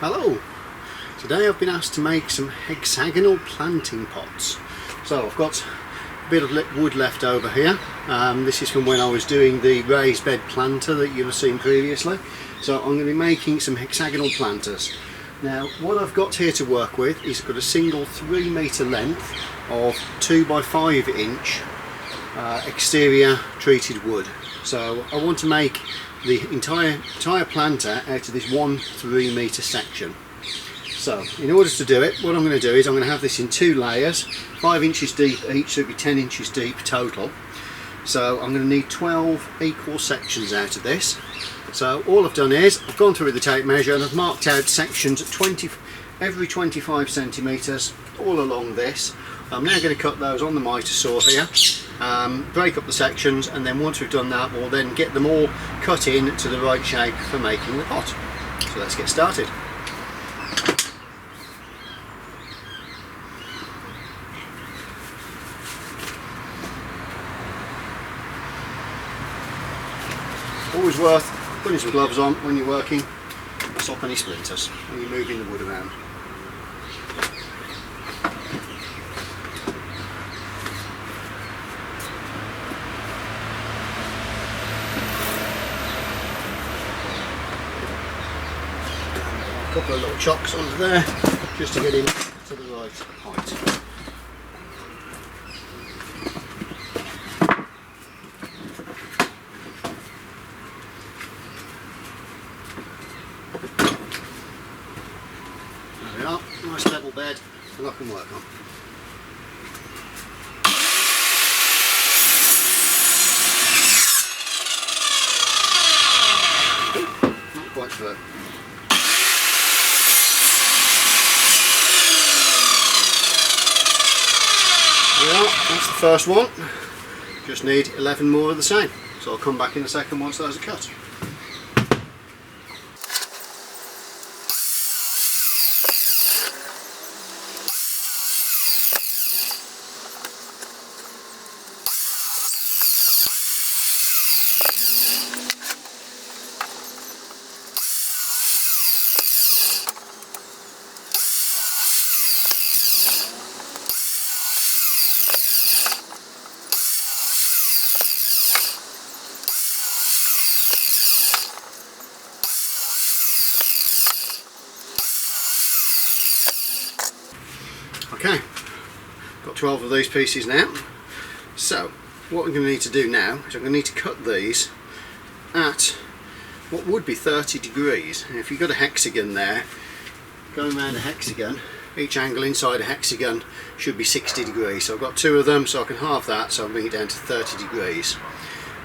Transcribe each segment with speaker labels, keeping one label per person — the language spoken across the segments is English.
Speaker 1: Hello! Today I've been asked to make some hexagonal planting pots. So I've got a bit of wood left over here. This is from when I was doing the raised bed planter that you've seen previously. So I'm going to be making some hexagonal planters. Now what I've got here to work with is I've got a single 3 metre length of 2 by 5 inch exterior treated wood. So I want to make the entire planter out of this one 3 metre section. So in order to do it, what I'm going to do is I'm going to have this in 2 layers, 5 inches deep each, so it'll be 10 inches deep total. So I'm going to need 12 equal sections out of this. So all I've done is I've gone through with the tape measure and I've marked out sections at every 25 centimetres all along this. I'm now going to cut those on the mitre saw here, break up the sections, and then once we've done that we'll then get them all cut in to the right shape for making the pot. So let's get started. Always worth putting some gloves on when you're working to stop any splinters when you're moving the wood around. A couple of little chocks onto there just to get in to the right height. There we are, nice level bed and I can work on. Not quite fair. There we are, that's the first one. Just need 11 more of the same. So I'll come back in a second once those are cut. Okay, got 12 of these pieces now. So what I'm going to need to do now is I'm going to need to cut these at what would be 30 degrees. And if you've got a hexagon there, going around a hexagon, each angle inside a hexagon should be 60 degrees. So I've got 2 of them, so I can halve that, so I'll bring it down to 30 degrees.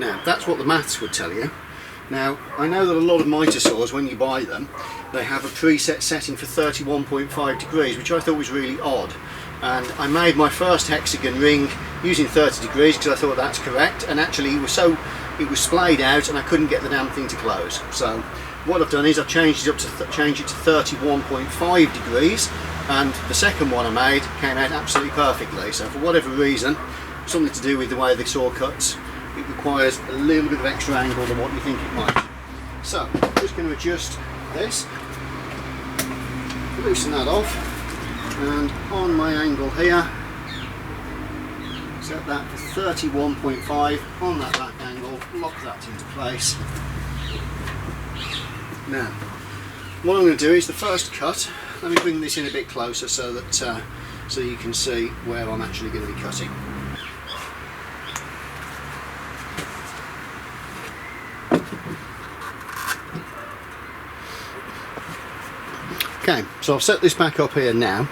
Speaker 1: Now that's what the maths would tell you. Now I know that a lot of mitre saws, when you buy them, they have a preset setting for 31.5 degrees, which I thought was really odd. And I made my first hexagon ring using 30 degrees because I thought that's correct, and actually it was splayed out and I couldn't get the damn thing to close. So what I've done is I've changed it to 31.5 degrees, and the second one I made came out absolutely perfectly. So for whatever reason, something to do with the way the saw cuts, it requires a little bit of extra angle than what you think it might. So I'm just going to adjust this, loosen that off, and on my angle here set that for 31.5 on that back angle, lock that into place. Now what I'm going to do is the first cut, let me bring this in a bit closer so that so you can see where I'm actually going to be cutting. Okay, so I've set this back up here now.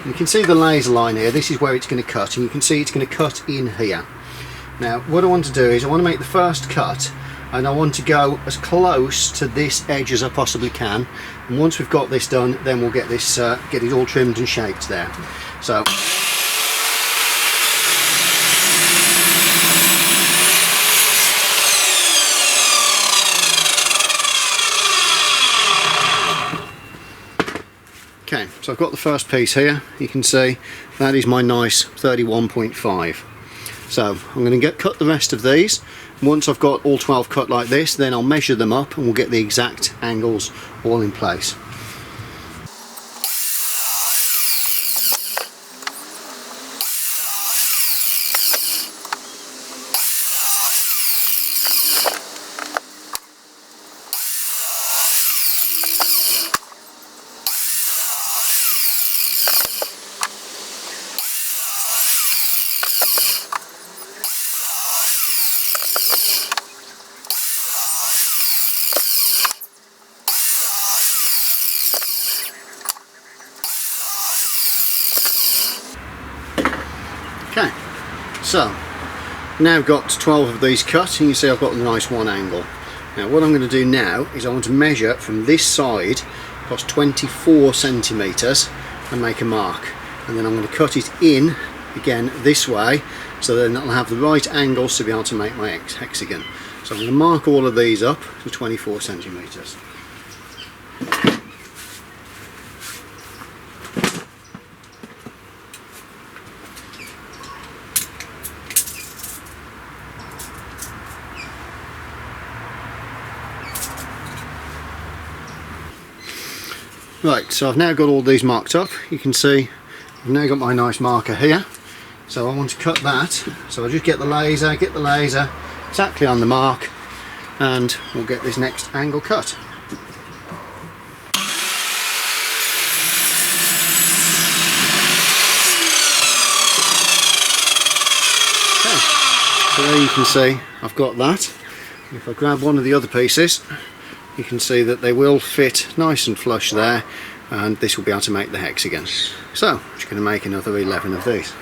Speaker 1: You can see the laser line here, this is where it's going to cut, and you can see it's going to cut in here. Now what I want to do is I want to make the first cut, and I want to go as close to this edge as I possibly can, and once we've got this done then we'll get this get it all trimmed and shaped there. So okay, so I've got the first piece here. You can see that is my nice 31.5. So I'm going to cut the rest of these. Once I've got all 12 cut like this, then I'll measure them up and we'll get the exact angles all in place. So now I've got 12 of these cut, and you see I've got a nice one angle. Now what I'm going to do now is I want to measure from this side across 24 centimetres and make a mark, and then I'm going to cut it in again this way, so then I'll have the right angles to be able to make my hexagon. So I'm going to mark all of these up to 24 centimetres. Right, so I've now got all these marked up. You can see I've now got my nice marker here. So I want to cut that. So I'll just get the laser exactly on the mark, and we'll get this next angle cut. Okay, so there you can see I've got that. If I grab one of the other pieces, you can see that they will fit nice and flush there, and this will be able to make the hexagon. So I'm just going to make another 11 of these.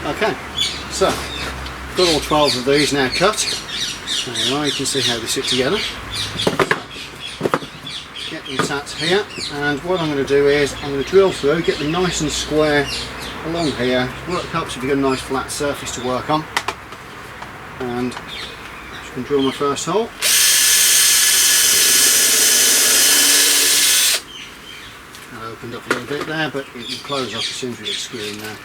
Speaker 1: Okay, so got all 12 of these now cut. Now you can see how they sit together. Get them sat here, and what I'm going to do is I'm going to drill through, get them nice and square along here. Helps if you've got a nice flat surface to work on. And I'm just going to drill my first hole. I opened up a little bit there, but it will close up as soon as we get screw in there.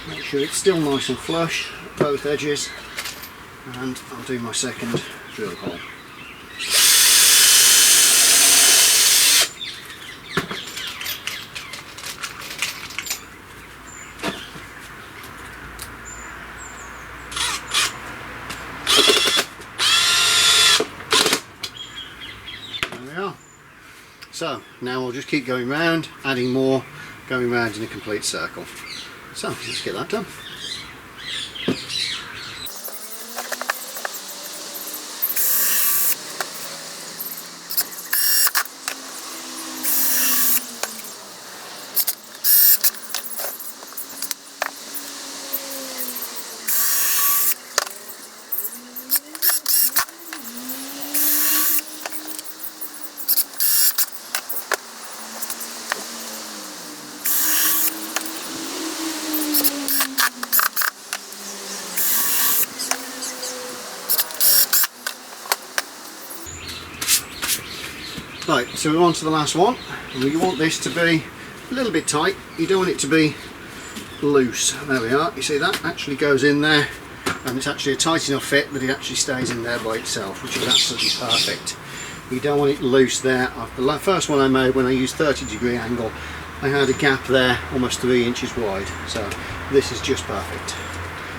Speaker 1: Make sure it's still nice and flush at both edges, and I'll do my second drill hole. There we are. So now we'll just keep going round, adding more, going round in a complete circle. So let's get that done. Right, so we're on to the last one, and you want this to be a little bit tight. You don't want it to be loose. There we are. You see that actually goes in there, and it's actually a tight enough fit that it actually stays in there by itself, which is absolutely perfect. You don't want it loose there. The first one I made, when I used 30-degree angle, I had a gap there almost 3 inches wide. So this is just perfect.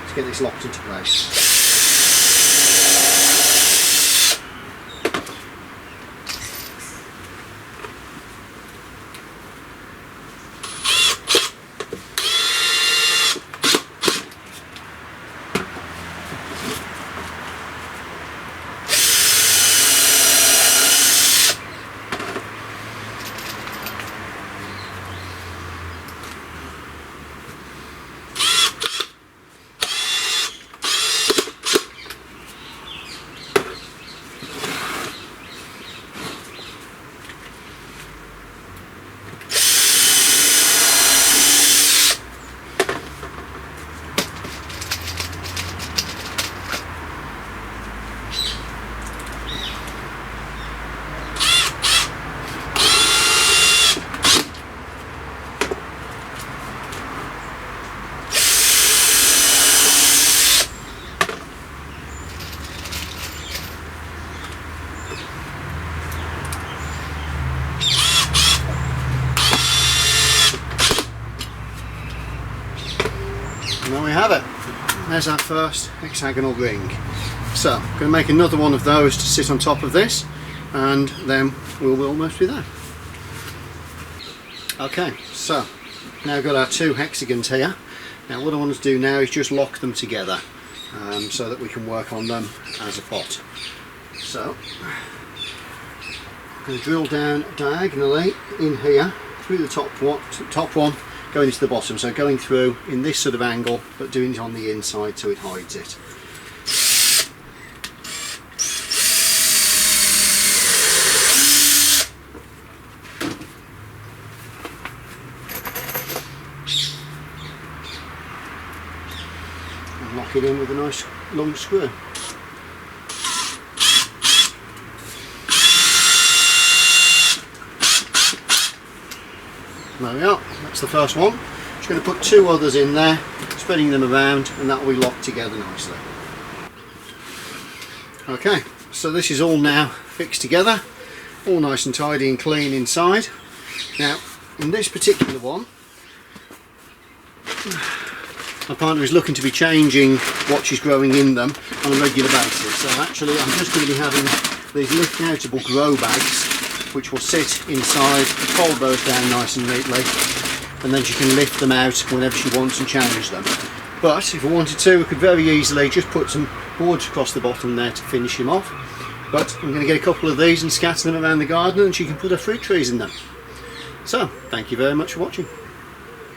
Speaker 1: Let's get this locked into place. have it. There's our first hexagonal ring. So I'm going to make another one of those to sit on top of this, and then we'll almost be there. Okay, so now we've got our two hexagons here. Now what I want to do now is just lock them together so that we can work on them as a pot. So I'm going to drill down diagonally in here through the top one, going into the bottom, so going through in this sort of angle but doing it on the inside so it hides it. And lock it in with a nice long screw. There we are, that's the first one. Just going to put two others in there, spreading them around, and that will be locked together nicely. Okay, so this is all now fixed together, all nice and tidy and clean inside. Now, in this particular one, my partner is looking to be changing what she's growing in them on a regular basis. So actually I'm just going to be having these lift-outable grow bags which will sit inside, fold those down nice and neatly, and then she can lift them out whenever she wants and change them. But if we wanted to, we could very easily just put some boards across the bottom there to finish them off. But I'm going to get a couple of these and scatter them around the garden, and she can put her fruit trees in them. So, thank you very much for watching.